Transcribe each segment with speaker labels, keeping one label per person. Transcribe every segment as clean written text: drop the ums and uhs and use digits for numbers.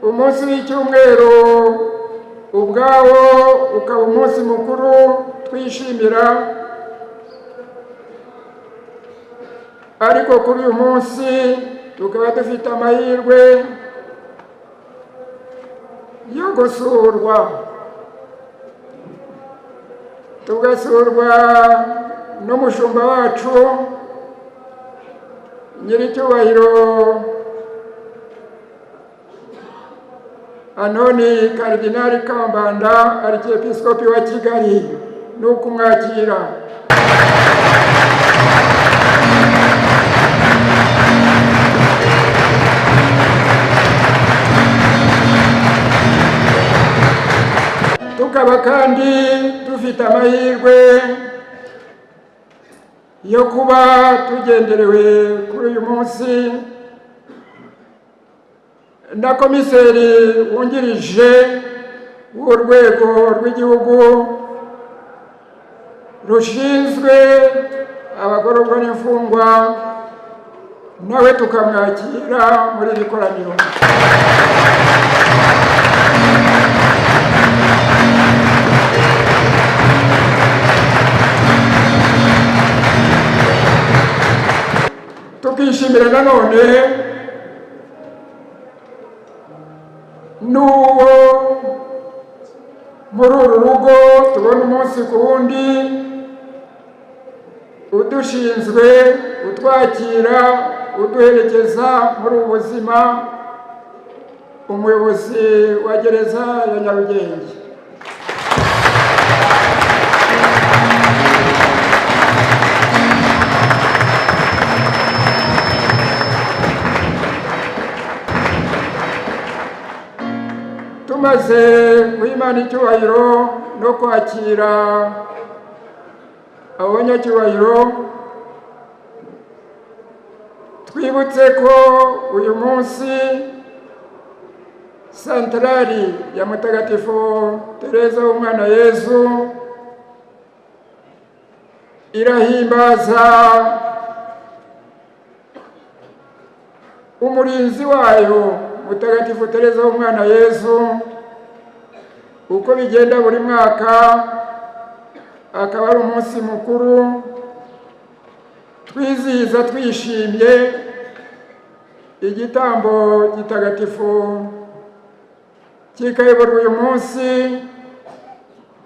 Speaker 1: umunsi w'icyumweru ubwawo ukaba umunsi mukuru twishimira, ariko kuri uyu munsi tukaba dufite amahirwe yo gusurwa, tugasurwa n'umushumba wacu nyiricyubahiro Anoni Karidinali Kambanda, Arkiyepiskopi wa Kigali, n'ukumwakira. Tukaba kandi dufite amahirwe yo kuba tugenderewe kuri uyu munsi na komiseri wungirije w'urwego rw'igihugu rushinzwe abagororwa n'imfungwa, nawe tukamwakira muri iri koraniro. Tukishimira nanone n'uwo muri uru rugo tubona umunsi ku wundi udushinzwe utwakira uduherekeza muri ubu buzima, umuyobozi wa gereza ya Nyarugenge. Tumaze guhimana icyubahiro no kwakira abanyacyubahiro, twibutse ko uyu munsi santarari ya Mutagatifu Tereza w'Umwana Yezu irahimbaza umurinzi wayo Mutagatifu Tereza w'Umwana Yezu. Uko bigenda buri mwaka akaba ari umunsi mukuru twizihiza twishimye igitambo gitagatifu kikayoborwa uyu munsi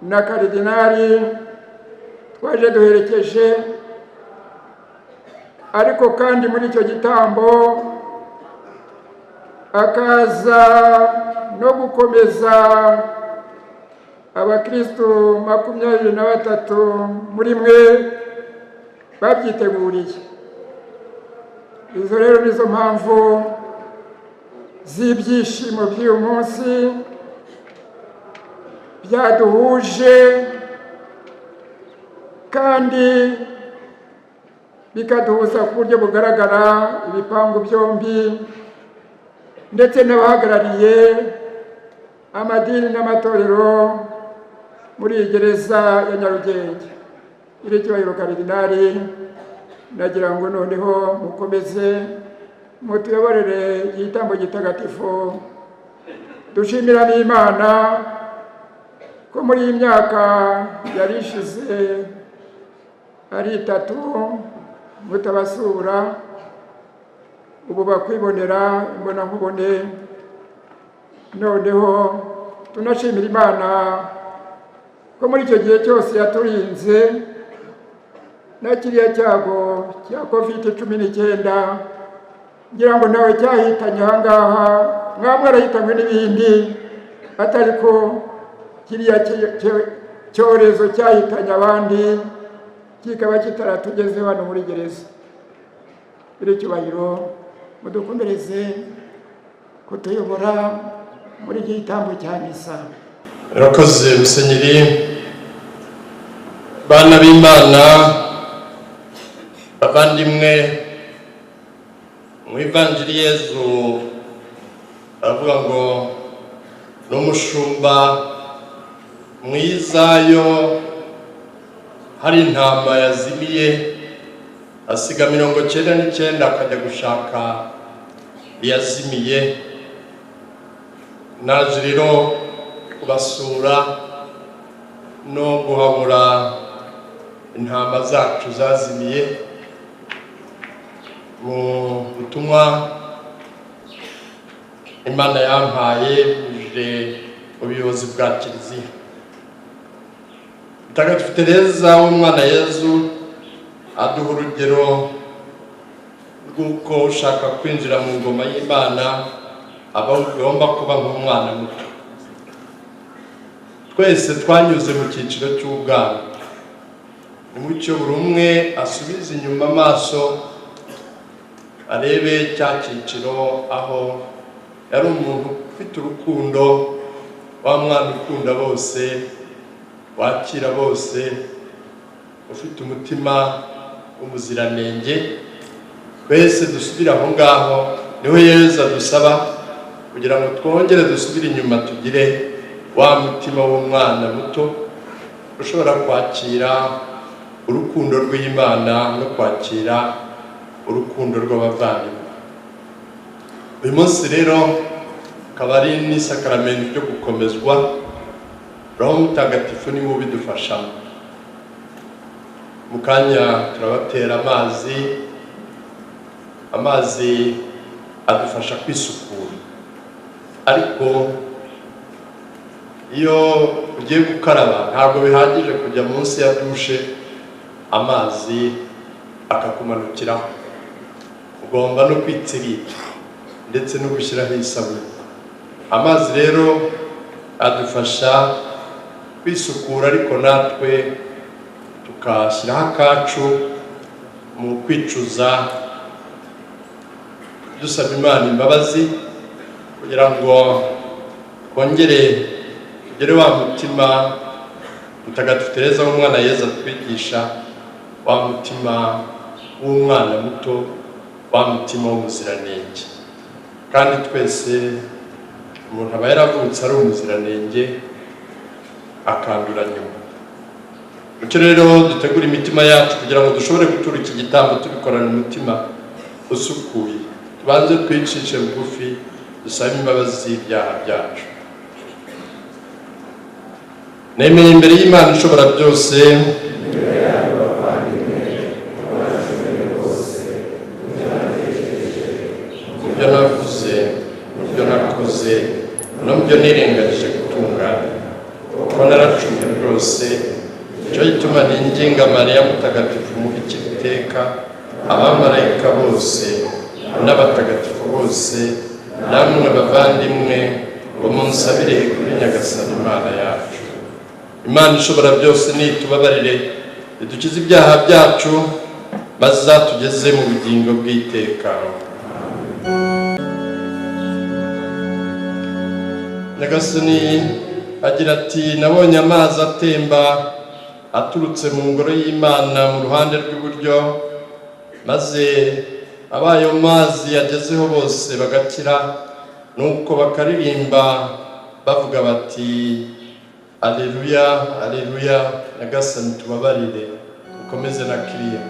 Speaker 1: na karidinali twaje duherekeje, ariko kandi muri icyo gitambo akaza no gukomeza abakristo 23 muri mwe babyiteguriye. Izo rero nizo mpamvu z'ibyishimo by'uyu munsi byaduhuje kandi bikaduhuza ku buryo bugaragara ibipangu byombi ndetse n'abahagarariye amadini n'amatorero muri iyi gereza ya Nyarugenge. Iri cyubahiro karidinali, nagira ngo noneho mukomeze mutuyoborere igitambo gitagatifu dushimira n'Imana ko muri iyi myaka yari ishize ari 3 mutabasura, ubu bakwibonera imbonankubone. Noneho tunashimira Imana ko muri icyo gihe cyose yaturinze na kiriya cyago cya COVID-19, ngira ngo nawe cyahitanye ahangaha, mwamwe arahitanywe n'ibindi, atari ko kiriya cyorezo cyahitanye abandi kikaba kitaratugeze hano muri gereza. Iri cyubahiro mudukomereze kutuyobora muri iki gitambo cya misa.
Speaker 2: Murakoze Musenyeri. Bana b'Imana, bavandimwe, mu Ivanjiri Yezu aravuga ngo n'umushumba mwiza yo hari intama yazimiye asiga 99 akajya gushaka iyazimiye. Naje rero kubasura no guhabura intama zacu zazimiye mu butumwa Imana yampaye buje ubuyobozi bwa Kiliziya. Mutagatifu Tereza w'Umwana Yezu aduha urugero rw'uko ushaka kwinjira mu ngoma y'Imana agomba kuba nk'umwana muto. Twese twanyuze mu cyiciro cy'ubwana, umucyo buri umwe asubiza inyuma amaso arebe cya cyiciro aho yari umuntu ufite urukundo, wa mwana ukunda bose, wakira bose, ufite umutima w'umuziranenge. Twese dusubira aho ngaho, niho Yezu adusaba kugira ngo twongere dusubire inyuma tugire wa mutima w'umwana muto ushobora kwakira urukundo rw'Imana no kwakira urukundo rw'abavandimwe. Uyu munsi rero akaba ari n'isakaramento ryo gukomezwa. Roho Mutagatifu ni we ubidufashamo. Mu kanya turabatera amazi adufasha kwisukura, ariko iyo ugiye gukaraba ntabwo bihagije kujya munsi ya dushe amazi akakumanukiraho, ugomba no kwitsirika ndetse no gushyiraho isabune. Amazi rero adufasha kwisukura, ariko natwe tukashyiraho akacu mu kwicuza, dusaba Imana imbabazi kugira ngo kongere tugere wa mutima mutagatifu Tereza w'umwana Yezu atwigisha, wa mutima w'umwana muto, wa mutima w'umuziranenge. Kandi twese umuntu aba yaravutse ari umuziranenge akandura nyuma. Bityo rero dutegura imitima yacu kugira ngo dushobore gutura iki gitambo tubikorana umutima usukuye. Tubanze twicishe bugufi, dusabe imbabazi z'ibyaha byacu. Nemeye imbere y'Imana ishobora byose ibyo navuze, ibyo nakoze, no mu byo nirengagije gutungana, kuko naracumye rwose. Nicyo gituma ninginga Mariya mutagatifu umubikira iteka, abamarayika bose n'abatagatifu bose, namwe bavandimwe, ngo munsabire kuri Nyagasani Imana yacu. Imana ishobora byose nitubabarire, idukize ibyaha byacu, maze izatugeze mu bugingo bw'iteka. Nyagasani agira ati, nabonye amazi atemba aturutse mu ngoro y'Imana mu ruhande rw'iburyo, maze abayo mazi yagezeho bose bagakira, nuko bakaririmba bavuga bati, Aleluya, Aleluya. Nyagasani tubabarire, ukomeze na Kiriya.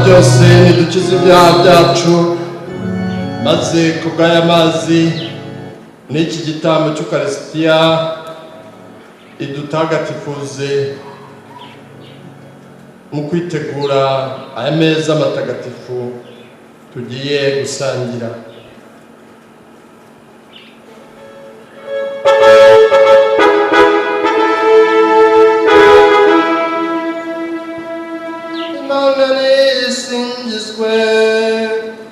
Speaker 2: byose nidukize ibyaha byacu, maze kubw'aya mazi n'iki gitambo cy'Ukarisitiya idutagatifuze mu kwitegura aya meza matagatifu tugiye gusangira. Imana nisingizwe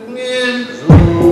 Speaker 2: mw'ijuru.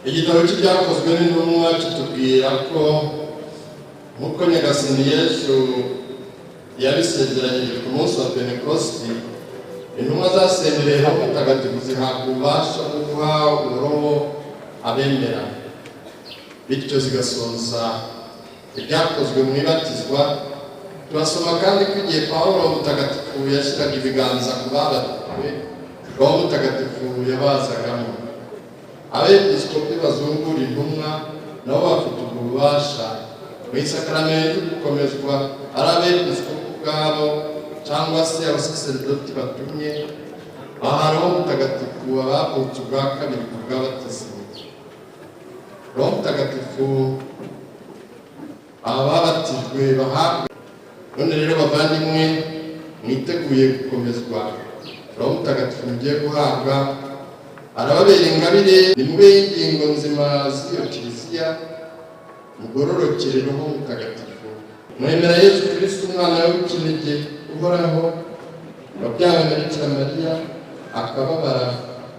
Speaker 2: Igitabo cy'ibyakozwe n'intumwa kitubwira ko nk'uko Nyagasani Yesu yabisezeranyije ku munsi wa Pentekosti, intumwa zasendereye hamwe mutagatifu zihabwa ububasha bwo guha umurobo abemera, bityo zigasoza ibyakozwe mu ibatizwa. Turasoma kandi ko igihe Pawulo mutagatifu yashyiraga ibiganza ku babatiwe, Roho Mutagatifu yabazagamo. Abepiskopi bazungura intumwa nabo bafite ubwo bubasha mu isakaramentu gukomezwa ari abepiskopi ubwabo cyangwa se abasaserdoti batumye, baha Roho Mutagatifu abavutse ubwa kabiri ku bw'abatisimu. Roho Mutagatifu ababatijwe bahabwa. None rero bavandimwe, mwiteguye gukomezwa. Roho Mutagatifu mugiye guhabwa arababera ingabire, nimube y'ingingo nzima z'iyo Kiliziya, mugororokere Roho Mutagatifu. Mwemera Yesu Kristo umwana w'ikinege uhoraho, wabyawe na Bikira Mariya, akababara,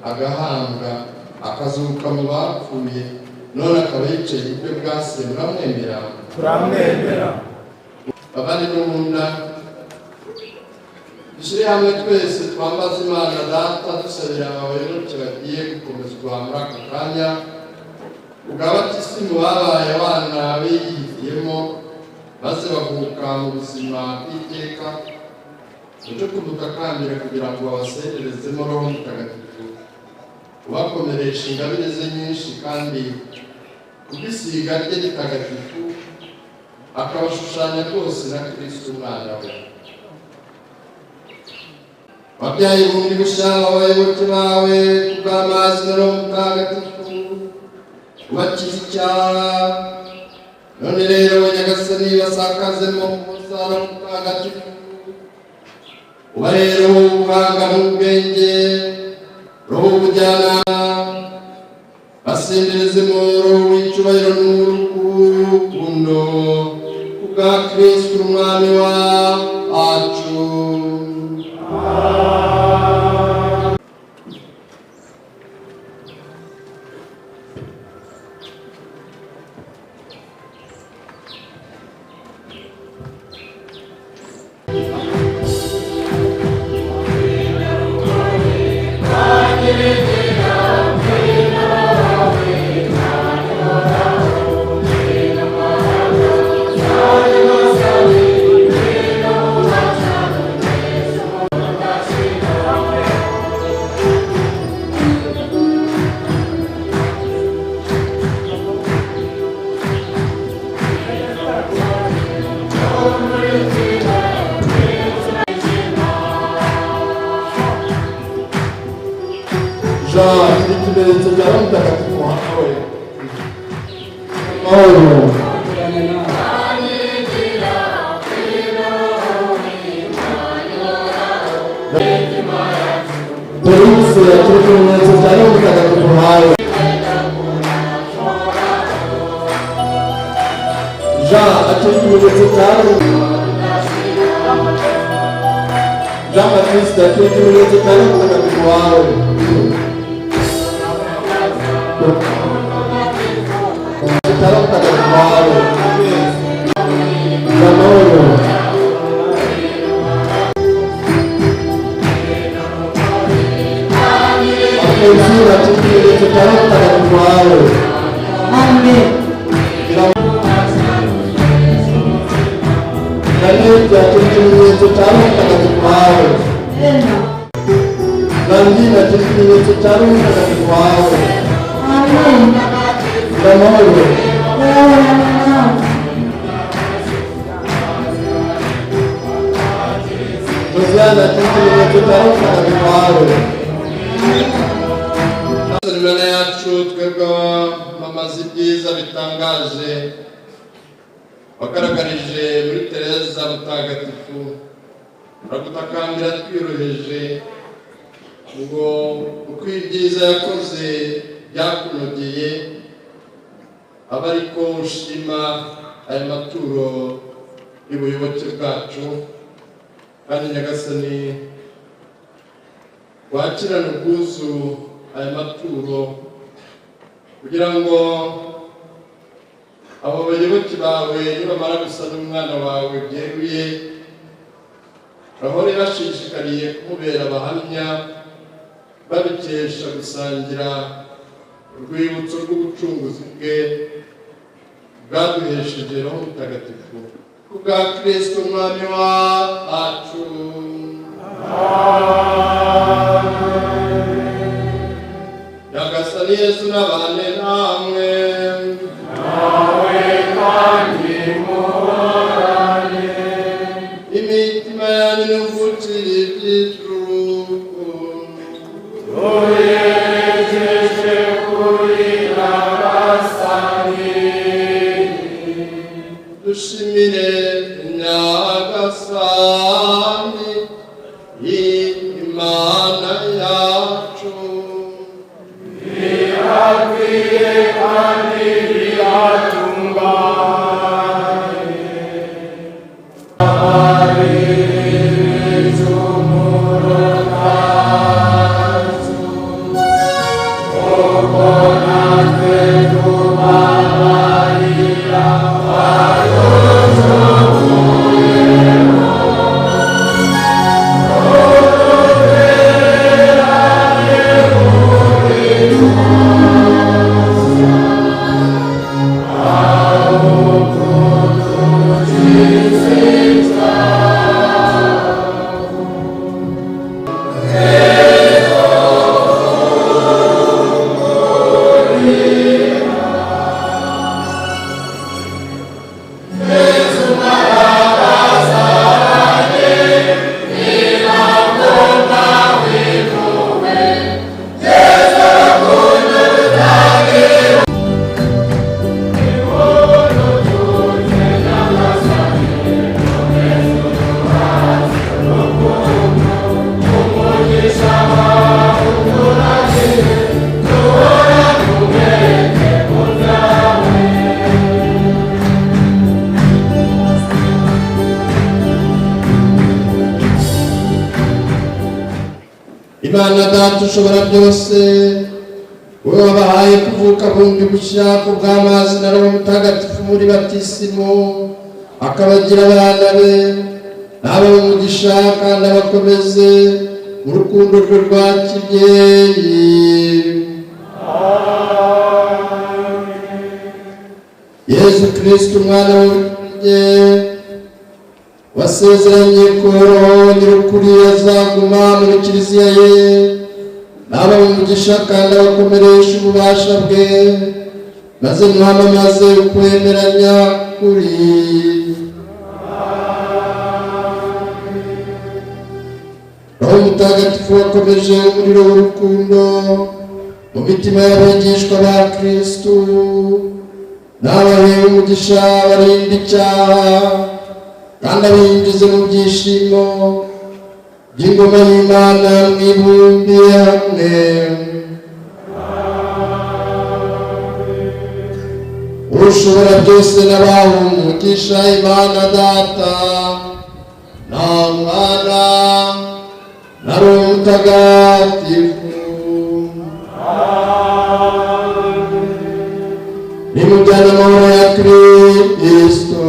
Speaker 2: agahambwa, akazuka mu bapfuye, none akaba yicaye iburyo bwa Se. Muramwemera?
Speaker 3: Turamwemera.
Speaker 2: Babane n'umunda, dushyire hamwe twese twambaze Imana Data dusabira abayoboke bagiye gukomezwa muri aka kanya ubw'abatisimu babaye abana biyihitiyemo maze bavuka mu buzima bw'iteka. Nicyo tudutakambira kugira ngo babasenderezemo Roho Mutagatifu, ubakomeresha ingabire ze nyinshi kandi kubisiga rye ritagatifu akabashushanya rwose na Kristo umwana we. Wabyaye ubundi bushya abayoboke bawe kubw'amazi na Roho Mutagatifu, ubakiza icyaha. None rero Nyagasani basakazemo umuza Roho Mutagatifu, uba rero ubuhanga n'ubwenge, Roho w'ubujyanama, basenderezemo Roho w'icyubahiro n'urukundo kubwa Kristo umwami wacu.
Speaker 4: Amen.
Speaker 3: amahoro. Felix yakiri ikimenyetso cya Roho Mutagatifu wawe. Jean akiri ikimenyetso cya Roho. Jean Baptiste akiri ikimenyetso cya Roho Mutagatifu wawe. Roho Mutagatifu wawe. Amahoro. Amen.
Speaker 2: Imana yacu twebwe mamaze ibyiza bitangaje wakaragarije muri Tereza Mutagatifu, turagutakambira twiroheje ngo uko ibyiza yakoze byakunogeye aba ariko ushima aya maturo y'ubuyoboke bwacu, kandi Nyagasani wakirana ubwuzu aya maturo kugira ngo abo bayoboke bawe nibamara gusa n'umwana wawe byeruye bahore bashishikariye kumubera abahamya, babikesha gusangira urwibutso rw'ubucunguzi bwe bwaduhesheje Roho Mutagatifu kubwa Kristo Umwami wacu. Nyagasani Yesu n'abane namwe. Nawe kandi muhorane. Imitima yanyu n'uvukira iby'ijuru tuyerekeje kuri Nyagasani. Dushimire Nyagasani Imana yacu. Birakwiye kandi biratunganye. Ibicumuro byacu kuko natwe tubabarira abaducumuyeho. Imana Data ushobora byose, wowe wabahaye kuvuka bundi bushya ku bw'amazi na Roho Mutagatifu muri batisimo, akabagira abana be, nabo umugisha kandi abakomeze mu rukundo rwe rwa kibyeyi. Yesu Kristo umwana w'urukundo wasezeranye ko Roho nyir'ukuri azaguma muri Kiliziya ye, naba umugisha kandi abakomeresha ububasha bwe, maze mwamamaze ukwemeranya kuri. Roho Mutagatifu wakomeje umuriro w'urukundo mu mitima y'abigishwa ba Kristo,
Speaker 3: n'abahe umugisha barinda icyaha kandi abinjize mu byishimo by'ingoma y'Imana mwibumbiye hamwe. Ushobora byose n'abahe umugisha Imana Data na Mwana na Roho Mutagatifu. Nimujyane amahoro ya Kristo.